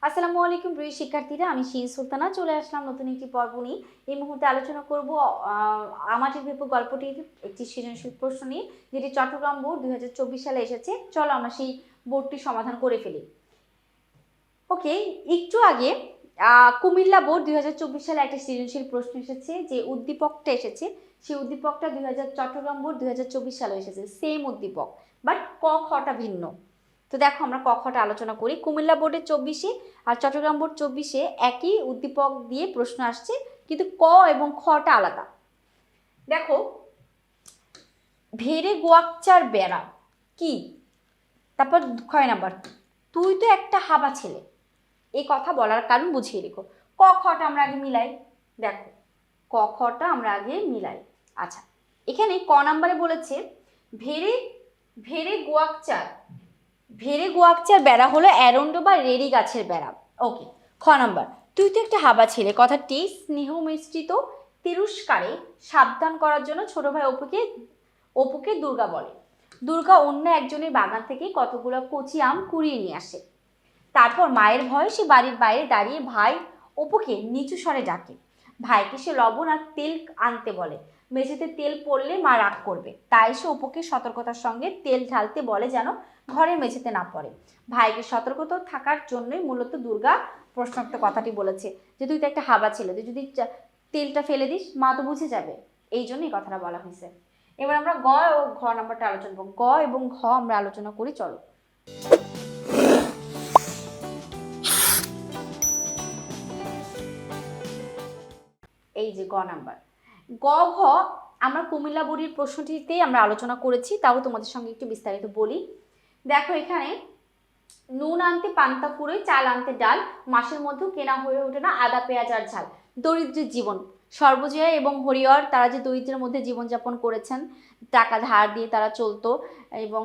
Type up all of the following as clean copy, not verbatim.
আসসালামু আলাইকুম প্রিয় শিক্ষার্থীরা, আমি শিন সুলতানা চলে আসলাম নতুন একটি পর্ব নিয়ে। এই মুহূর্তে আলোচনা করব আমাদের ভেপু গল্পটির একটি সৃজনশীল প্রশ্ন নিয়ে, যেটি চট্টগ্রাম বোর্ড 2024 সালে এসেছে। চলো আমরা সেই বোর্ডটি সমাধান করে ফেলি। ওকে, একটু আগে কুমিল্লা বোর্ড 2024 সালে একটা সৃজনশীল প্রশ্ন এসেছে, যে উদ্দীপকটা এসেছে সেই উদ্দীপকটা চট্টগ্রাম বোর্ড 2024 সালে এসেছে, সেম উদ্দীপক, বাট ক খটা ভিন্ন। তো দেখো আমরা ক খটা আলোচনা করি। কুমিল্লা বোর্ডের 24-এ আর চট্টগ্রাম বোর্ড 24-এ একই উদ্দীপক দিয়ে প্রশ্ন আসছে, কিন্তু ক এবং খটা আলাদা। দেখো, ভেড়ে গোয়াকচার বেড়া কি, তারপর 6 নাম্বার, তুই তো একটা হাবা ছেলে। এই কথা বলার কারণ বুঝিয়ে রেখো। ক খটা আমরা আগে মিলাই। দেখো, ক খটা আমরা আগে মিলাই। আচ্ছা, এখানে ক নাম্বারে বলেছে ভেড়ে ভেড়ে গোয়াকচার বেড়া হলো অ্যারন্ডো বা রেড়ি গাছের বেড়া। ওকে, খ নাম্বার, তুই তো একটা হাবা ছেলে কথাটি স্নেহ মিশ্রিত তিরস্কারে সাবধান করার জন্য ছোট ভাই অপুকে দুর্গা বলে। দুর্গা অন্য একজনের বাগান থেকে কতগুলো কচি আম কুড়িয়ে নিয়ে আসে। তারপর মায়ের ভয়ে সে বাড়ির বাইরে দাঁড়িয়ে ভাই অপুকে নিচু স্বরে ডাকে। ভাইকে সে লবণ আর তেল আনতে বলে। মেঝেতে তেল পড়লে মা রাগ করবে, তাই সে অপুকে সতর্কতার সঙ্গে তেল ঢালতে বলে যেন ঘরের মেঝেতে না পড়ে। ভাইকে সতর্কতা থাকার জন্যই মূলত দুর্গা প্রশ্নোক্ত কথাটি বলেছে, যে তুই তো একটা হাবা ছেলে, তুই যদি তেলটা ফেলে দিস মা তো বুঝে যাবে, এই জন্যই কথাটা বলা হয়েছে। এবার আমরা গ ও ঘ নাম্বারটা আলোচনা করব। গ এবং ঘ আমরা আলোচনা করি, চলো। এই যে গ নাম্বার, গ ঘ আমরা কুমিল্লা বোর্ডের প্রশ্নটিতে আমরা আলোচনা করেছি, তাও তোমাদের সঙ্গে একটু বিস্তারিত বলি। দেখো, এখানে নুন আনতে পান্তা ফুরোয়, চাল আনতে ডাল, মাসের মধ্যেও কেনা হয়ে ওঠে না আদা পেঁয়াজ আর ঝাল। দরিদ্রের জীবন। সর্বজয়া এবং হরিহর তারা যে দরিদ্রের মধ্যে জীবনযাপন করেছেন, টাকা ধার দিয়ে তারা চলতো এবং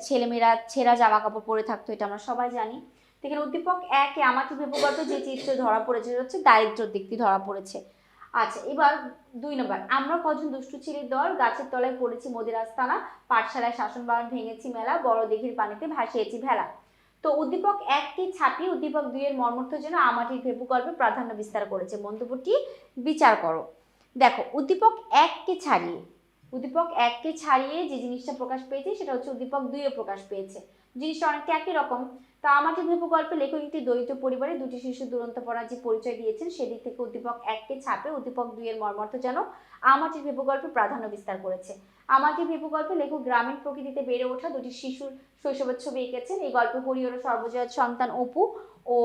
ছেলেমেয়েরা ছেঁড়া জামা কাপড় পরে থাকতো, এটা আমরা সবাই জানি। এখানে উদ্দীপক একে আমাকে ভেবে গল্পে যে চিত্র ধরা পড়েছে হচ্ছে দারিদ্র্যের দিকটি ধরা পড়েছে। আচ্ছা, এবার 2 নম্বর, আমরা কজন দুষ্টু ছেলের দল গাছের তলায় পড়েছি মোদের আস্তানা, পাঠশালায় শাসন বাগান ভেঙেছি মেলা, বড় দিঘির পানিতে ভাসিয়েছি ভেলা। তো উদ্দীপক 1কে ছাপিয়ে উদ্দীপক 2 এর মর্মর্থ যেন আমাটির ভেপু গল্পে প্রাধান্য বিস্তার করেছে। মন্তব্যটি বিচার করো। দেখো, উদ্দীপক 1কে ছাড়িয়ে যে জিনিসটা প্রকাশ পেয়েছে সেটা হচ্ছে উদ্দীপক 2 এ প্রকাশ পেয়েছে। জিনিসটা অনেকটা একই রকম। তো আমাটির ভেপু গল্পে লেখক একটি দরিদ্র পরিবারে দুটি শিশু দুরন্ত পড়ার যে পরিচয় দিয়েছেন, সেদিক থেকে উদ্দীপক 1কে ছাপে উদ্দীপক 2 এর মর্মর্থ যেন আমাটির ভেপু গল্পে প্রাধান্য বিস্তার করেছে। আমাটির ভেপু গল্পে লেখক গ্রামীণ প্রকৃতিতে বেড়ে ওঠা দুটি শিশুর শৈশবের ছবি এঁকেছেন। এই গল্পে হরিহর ও সর্বজয়ার সন্তান অপু ও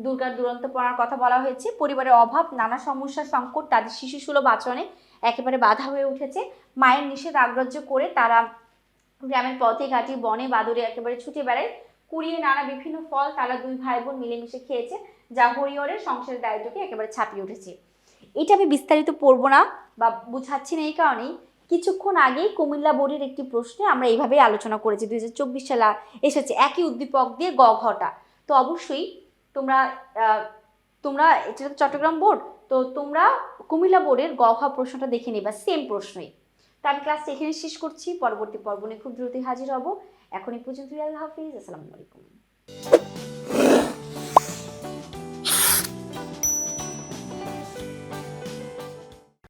দুর্গার দুরন্ত পড়ার কথা বলা হয়েছে। পরিবারের অভাব, নানা সমস্যা, সংকট তাদের শিশুসুলভ আচরণে একেবারে বাধা হয়ে উঠেছে। মায়ের নিষেধ আগ্রাহ্য করে তারা গ্রামের পথে ঘাটে বনে বাদুড়ে একেবারে ছুটে বেড়ায়। কুড়িয়ে নানা বিভিন্ন ফল তারা 2 ভাই বোন মিলেমিশে খেয়েছে, যা হরিহরের সংসারের দায়িত্বকে একেবারে ছাপিয়ে উঠেছে। এটা আমি বিস্তারিত পড়বো না বা বুঝাচ্ছি না, এই কারণেই কিছুক্ষণ আগেই কুমিল্লা বোর্ডের একটি প্রশ্নে আমরা এইভাবেই আলোচনা করেছি, 2024 সালে এসেছে একই উদ্দীপক দিয়ে গ ঘটা। তো অবশ্যই তোমরা তোমরা এটা চট্টগ্রাম বোর্ড, তো তোমরা কুমিল্লা বোর্ডের গ ঘ প্রশ্নটা দেখে নেবা, সেম প্রশ্নই। তো আমি ক্লাসটা এখানে শেষ করছি, পরবর্তী পর্ব নিয়ে খুব দ্রুতই হাজির হব। এখন এই পর্যন্ত, আল্লাহ হাফিজ, আসসালামু আলাইকুম।